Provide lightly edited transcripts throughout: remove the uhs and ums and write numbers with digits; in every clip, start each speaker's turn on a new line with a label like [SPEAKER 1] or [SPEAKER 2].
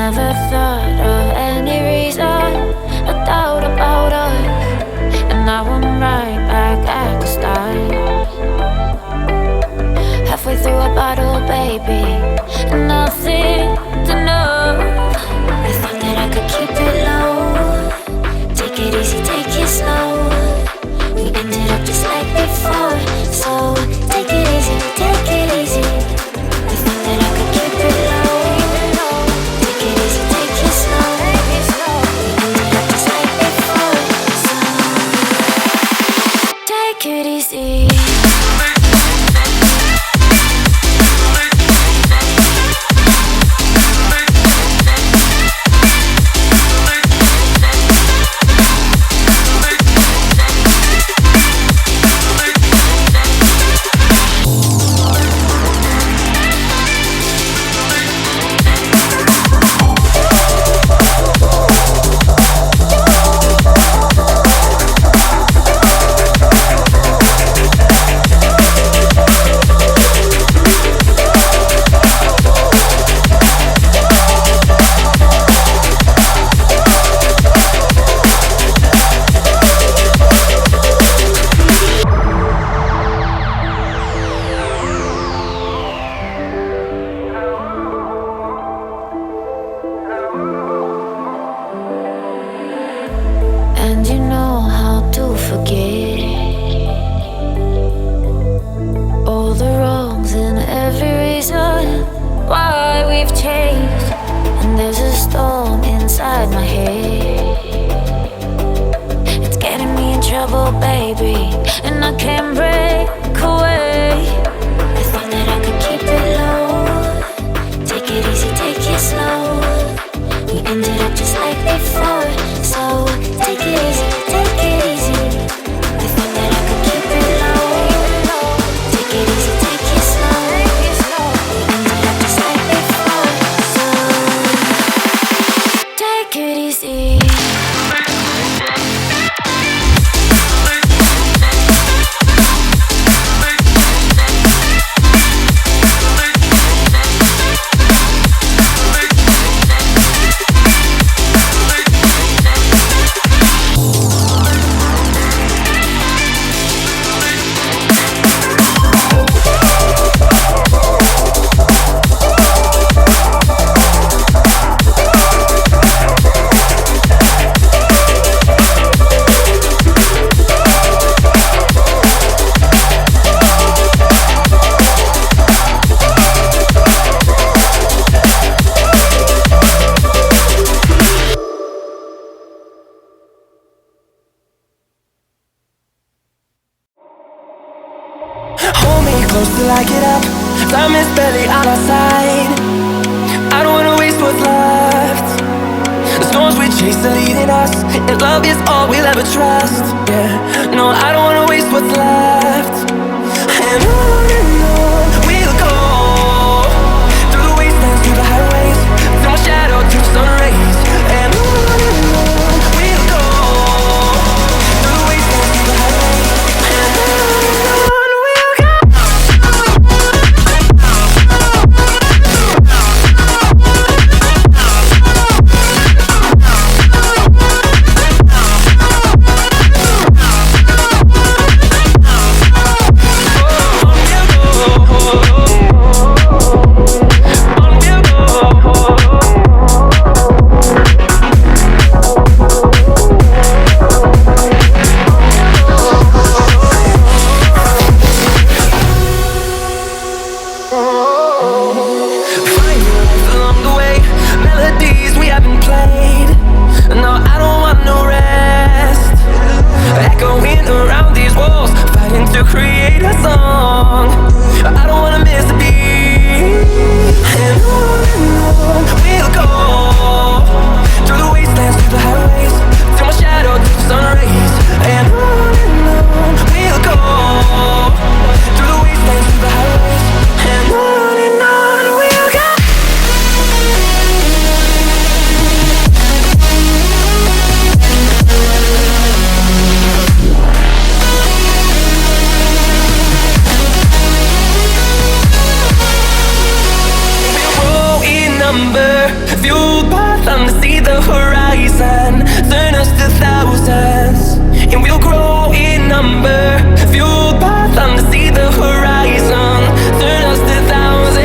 [SPEAKER 1] never thought of any reason, a doubt about us, and now I'm right back at the start. Halfway through a bottle, baby, and nothing to know. I thought that I could keep it low, take it easy, take it slow. We ended up just like before, so take it easy, take it easy. I thought that I could keep it low, take it easy, take it slow. We ended up just like before, so take it easy. And you know how to forget all the wrongs and every reason why we've changed. And there's a storm inside my head, it's getting me in trouble, baby, and I can't break away. I thought that I could keep it low, take it easy, take it slow. We ended up just like before, so take it easy, take it easy. I thought that I could keep it low, take it easy, take it slow. We ended up just like before, so take it easy.
[SPEAKER 2] Close till I get up, time is barely on our side. I don't wanna waste what's left. The storms we chase are leading us, and love is all we'll ever trust. Yeah, no, I don't wanna waste what's left. And on we'll go, through the wastelands, through the highways, till my shadow to the sun rays. And on we'll go, through the wastelands, through the highways, and on. distance, and we'll grow in number, fueled by them to see the horizon, turn us to thousands.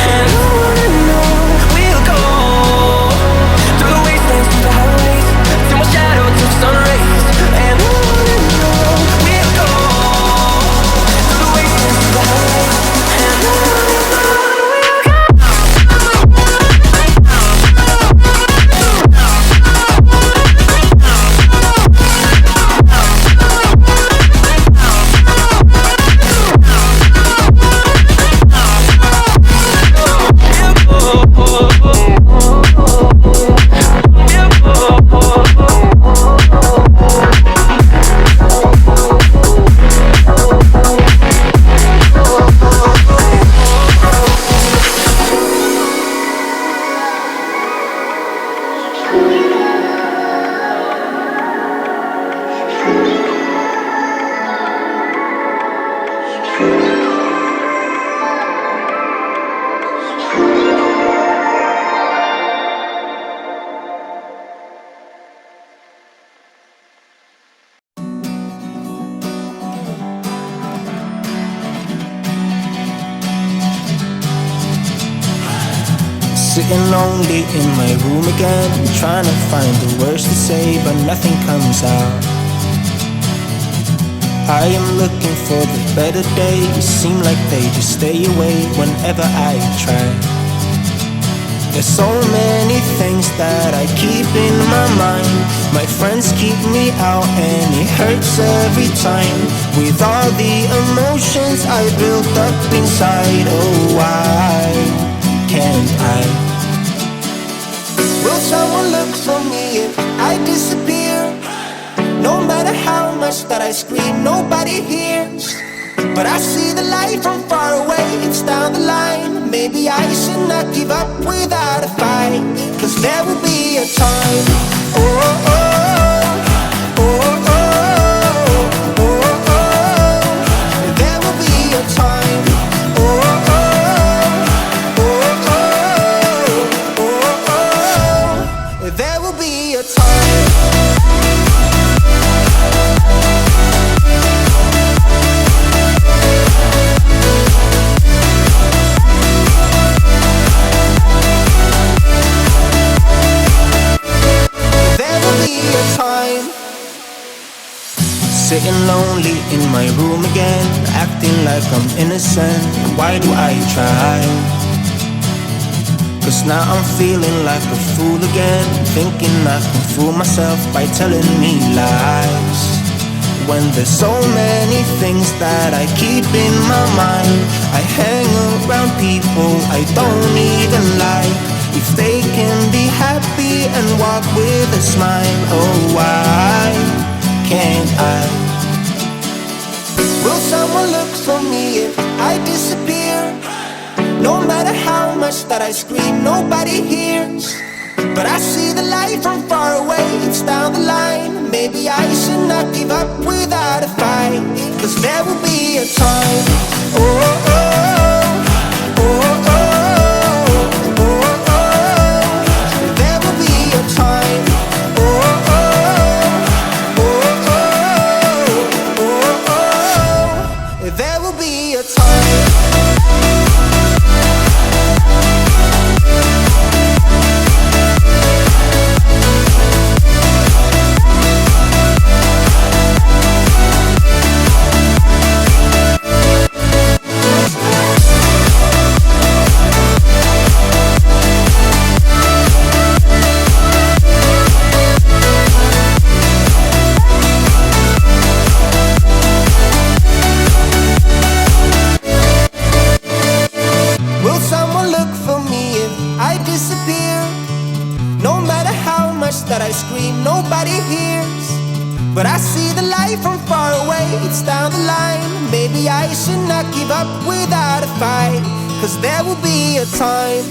[SPEAKER 2] And on we'll go, through the wastelands, through the highways, till my shadow to sun rays. And on we'll go, through the wastelands, through the highways, and on we'll go.
[SPEAKER 3] Sitting lonely in my room again, trying to find the words to say, but nothing comes out. I am looking for the better days, seem like they just stay away whenever I try. There's so many things that I keep in my mind. My friends keep me out and it hurts every time. With all the emotions I built up inside, oh why can't I? Will someone look for me if I disappear? No matter how much that I scream, nobody hears. But I see the light from far away, it's down the line. Maybe I should not give up without a fight, 'cause there will be a time. Oh, oh, oh, oh, oh, oh, oh. There will be a time. Oh, oh, oh, oh, oh, oh. There will be a time. Sitting lonely in my room again, acting like I'm innocent. Why do I try? 'Cause now I'm feeling like a fool again, thinking I can fool myself by telling me lies. When there's so many things that I keep in my mind, I hang around people I don't even like. If they can be happy and walk with a smile, oh why can't I? Will someone look for me if I disappear? No matter how much that I scream, nobody hears. But I see the light from far away, it's down the line. Maybe I should not give up without a fight, 'cause there will be a time. Oh, oh, oh, oh, oh, oh, oh. There will be a time. Oh, oh, oh, oh, oh, oh. There will be a time. Will someone look for me if I disappear? No matter how much that I scream, nobody hears. But I see the light from far away, it's down the line. Maybe I should not give up without a fight, 'cause there will be a time.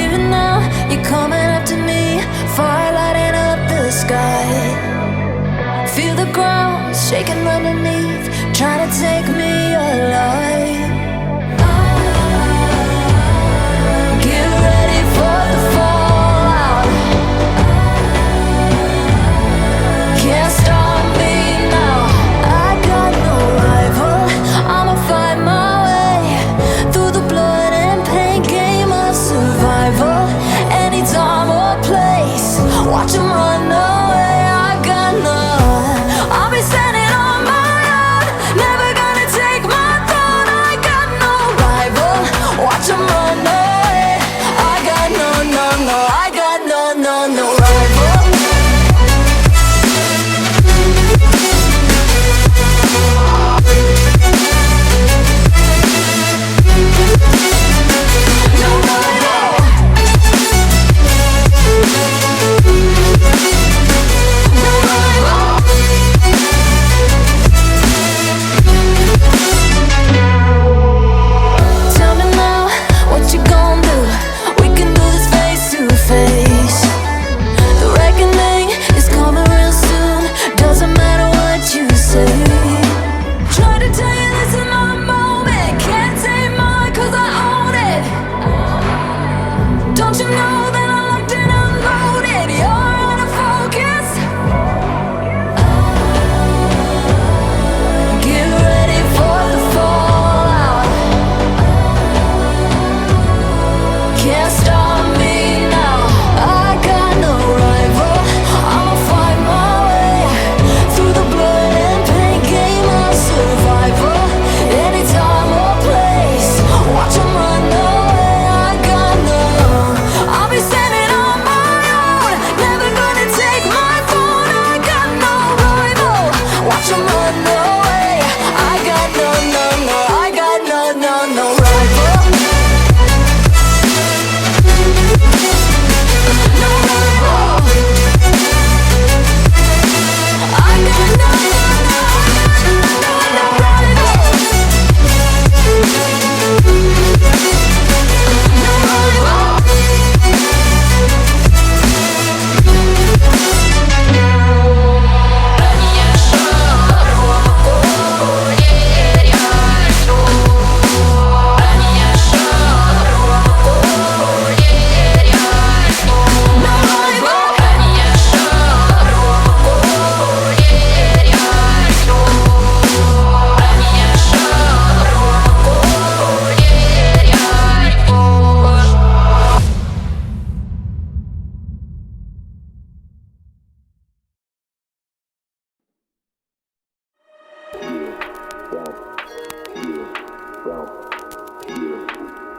[SPEAKER 1] Even now, you're coming after me, far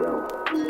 [SPEAKER 4] well.